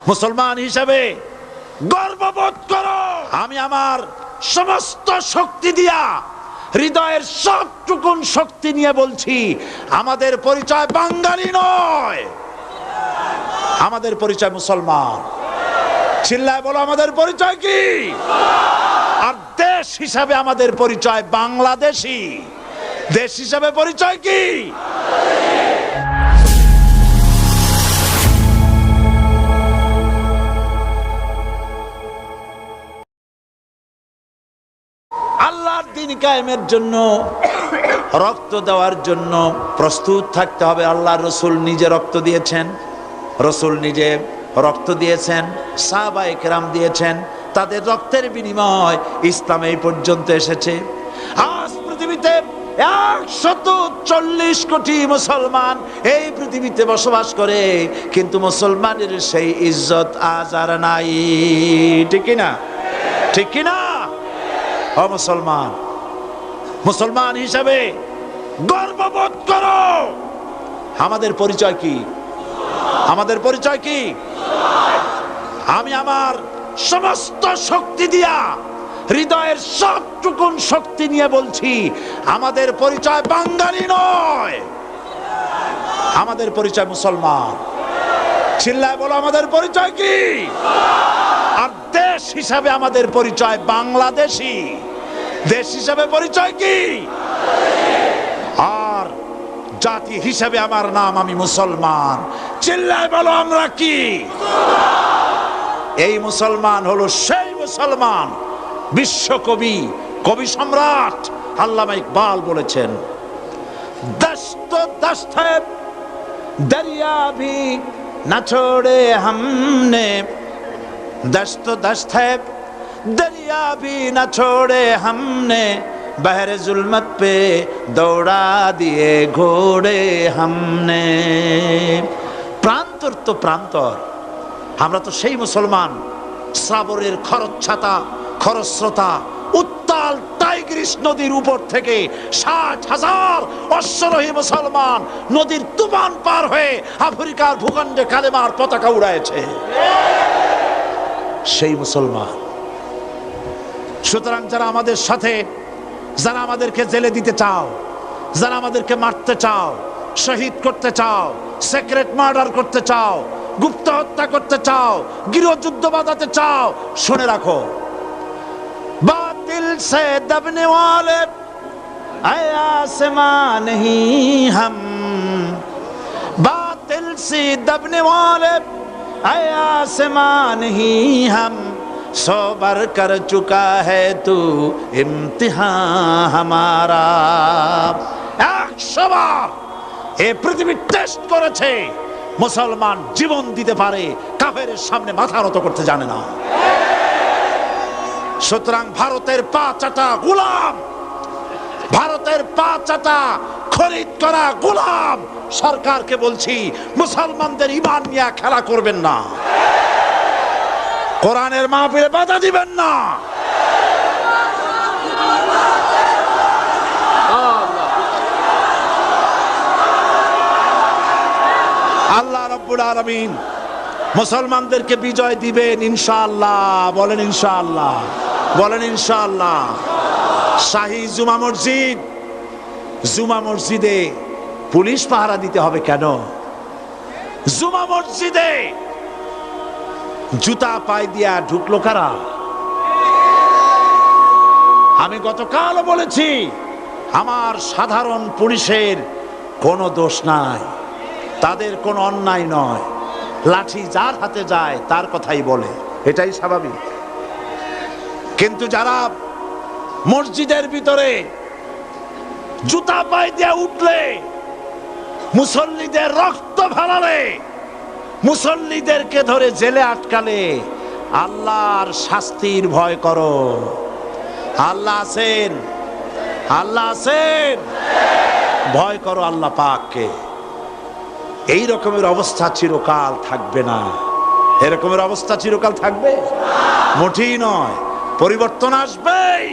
মুসলমান হিসাবে গর্ববোধ করো। আমি আমার সমস্ত শক্তি দিয়া, হৃদয়ের সবটুকুন শক্তি নিয়ে বলছি, আমাদের পরিচয় বাঙালি নয়, আমাদের পরিচয় মুসলমান। চিল্লায় বলো আমাদের পরিচয় কি? আর দেশ হিসাবে আমাদের পরিচয় বাংলাদেশী। দেশ হিসাবে পরিচয় কি? আল্লাহর দ্বীন কায়েমের জন্য, রক্ত দেওয়ার জন্য প্রস্তুত থাকতে হবে। আল্লাহর রাসূল নিজে রক্ত দিয়েছেন, রাসূল নিজে রক্ত দিয়েছেন, সাহাবায়ে কেরাম দিয়েছেন। তাদের রক্তের বিনিময় ইসলাম এই পর্যন্ত এসেছে। আজ পৃথিবীতে 140 কোটি মুসলমান এই পৃথিবীতে বসবাস করে, কিন্তু মুসলমানের সেই ইজ্জত আজ আর নাই। ঠিক কিনা? ঠিক কিনা? ও মুসলমান, মুসলমান হিসাবে গর্ববোধ করো। আমাদের পরিচয় কি? আমাদের পরিচয় কি? আমি আমার সমস্ত শক্তি দিয়া, হৃদয়ের সবটুকুন শক্তি নিয়ে বলছি, আমাদের পরিচয় বাঙালি নয়, আমাদের পরিচয় মুসলমান। চিল্লায় বলো আমাদের পরিচয় কি? আর দেশ হিসাবে আমাদের পরিচয় বাংলাদেশী। দেশ হিসাবে পরিচয় কি? আর জাতি হিসাবে আমার নাম, আমি মুসলমান। চিল্লায় বলো আমরা কি? এই মুসলমান হলো সেই মুসলমান। বিশ্বকবি, কবি সম্রাট আল্লামা ইকবাল বলেছেন, দস্ত দস্ত है दरिया भी न छोड़े हमने, दस्त दस्त है दरिया भी न छोड़े हमने, बहर जुल्मत पे दौड़ा दिए घोड़े हमने। প্রান্তর তো প্রান্তর, আমরা তো সেই মুসলমান। শ্রাবণের খরচ্ছাতা, খরস্রোতা উত্তাল টাইগ্রিস নদীর উপর থেকে 60,000 অশ্বরোহী মুসলমান নদীর তুফান পার হয়ে আফ্রিকার ভূখণ্ডে কালেমার পতাকা উড়াইছে। সেই মুসলমান। সুতরাং যারা আমাদের সাথে, যারা আমাদেরকে জেলে দিতে চাও, যারা আমাদেরকে মারতে চাও, শহীদ করতে চাও, সিক্রেট মার্ডার করতে চাও, গুপ্ত হত্যা করতে চাও, গৃহযুদ্ধ বাঁধাতে চাও, শুনে রাখো, বাতিল সে দবনে ওয়ালে আসমান নেহি হাম, বাতিল সে দবনে ওয়ালে আসমান নেহি হাম, सौ बार कर चुका है तू इम्तिहान हमारा। 100 বার এই পৃথিবী টেস্ট করেছে, মুসলমান জীবন দিতে পারে, কাফেরের সামনে মাথা নত করতে জানে না। সুতরাং ভারতের পা চাটা গোলাম, ভারতের পা চাটা খরিদ করা গোলাম সরকারকে বলছি, মুসলমানদের ঈমান নিয়ে খেলা করবেন না, কোরআনের মাহফিলে বাধা দিবেন না। আল্লাহ রাব্বুল আলামিন মুসলমানদেরকে বিজয় দিবেন ইনশাআল্লাহ। বলেন ইনশাআল্লাহ, বলেন ইনশাআল্লাহ। শাহী জুমা মসজিদ, জুমা মসজিদে পুলিশ পাহারা দিতে হবে কেন? জুমা মসজিদে জুতা পায়ে দিয়া ঢুকলো কারা? আমি গতকাল বলেছি, আমার সাধারণ পুলিশের কোনো দোষ নাই, তাদের কোনো অন্যায় নয়। লাঠি যার হাতে যায় তার কথাই বলে, এটাই স্বাভাবিক। কিন্তু যারা মসজিদের ভিতরে জুতা পায়ে দিয়া উঠলে, মুসল্লিদের রক্ত ফেলালে, মুসল্লিদেরকে ধরে জেলে আটকালে, আল্লাহর শাস্তির ভয় করো। আল্লাহ আছেন, আল্লাহ আছেন, ভয় করো আল্লাহ পাককে। এই রকমের অবস্থা চিরকাল থাকবে না। এরকমের অবস্থা চিরকাল থাকবে মোটেই নয়, পরিবর্তন আসবেই।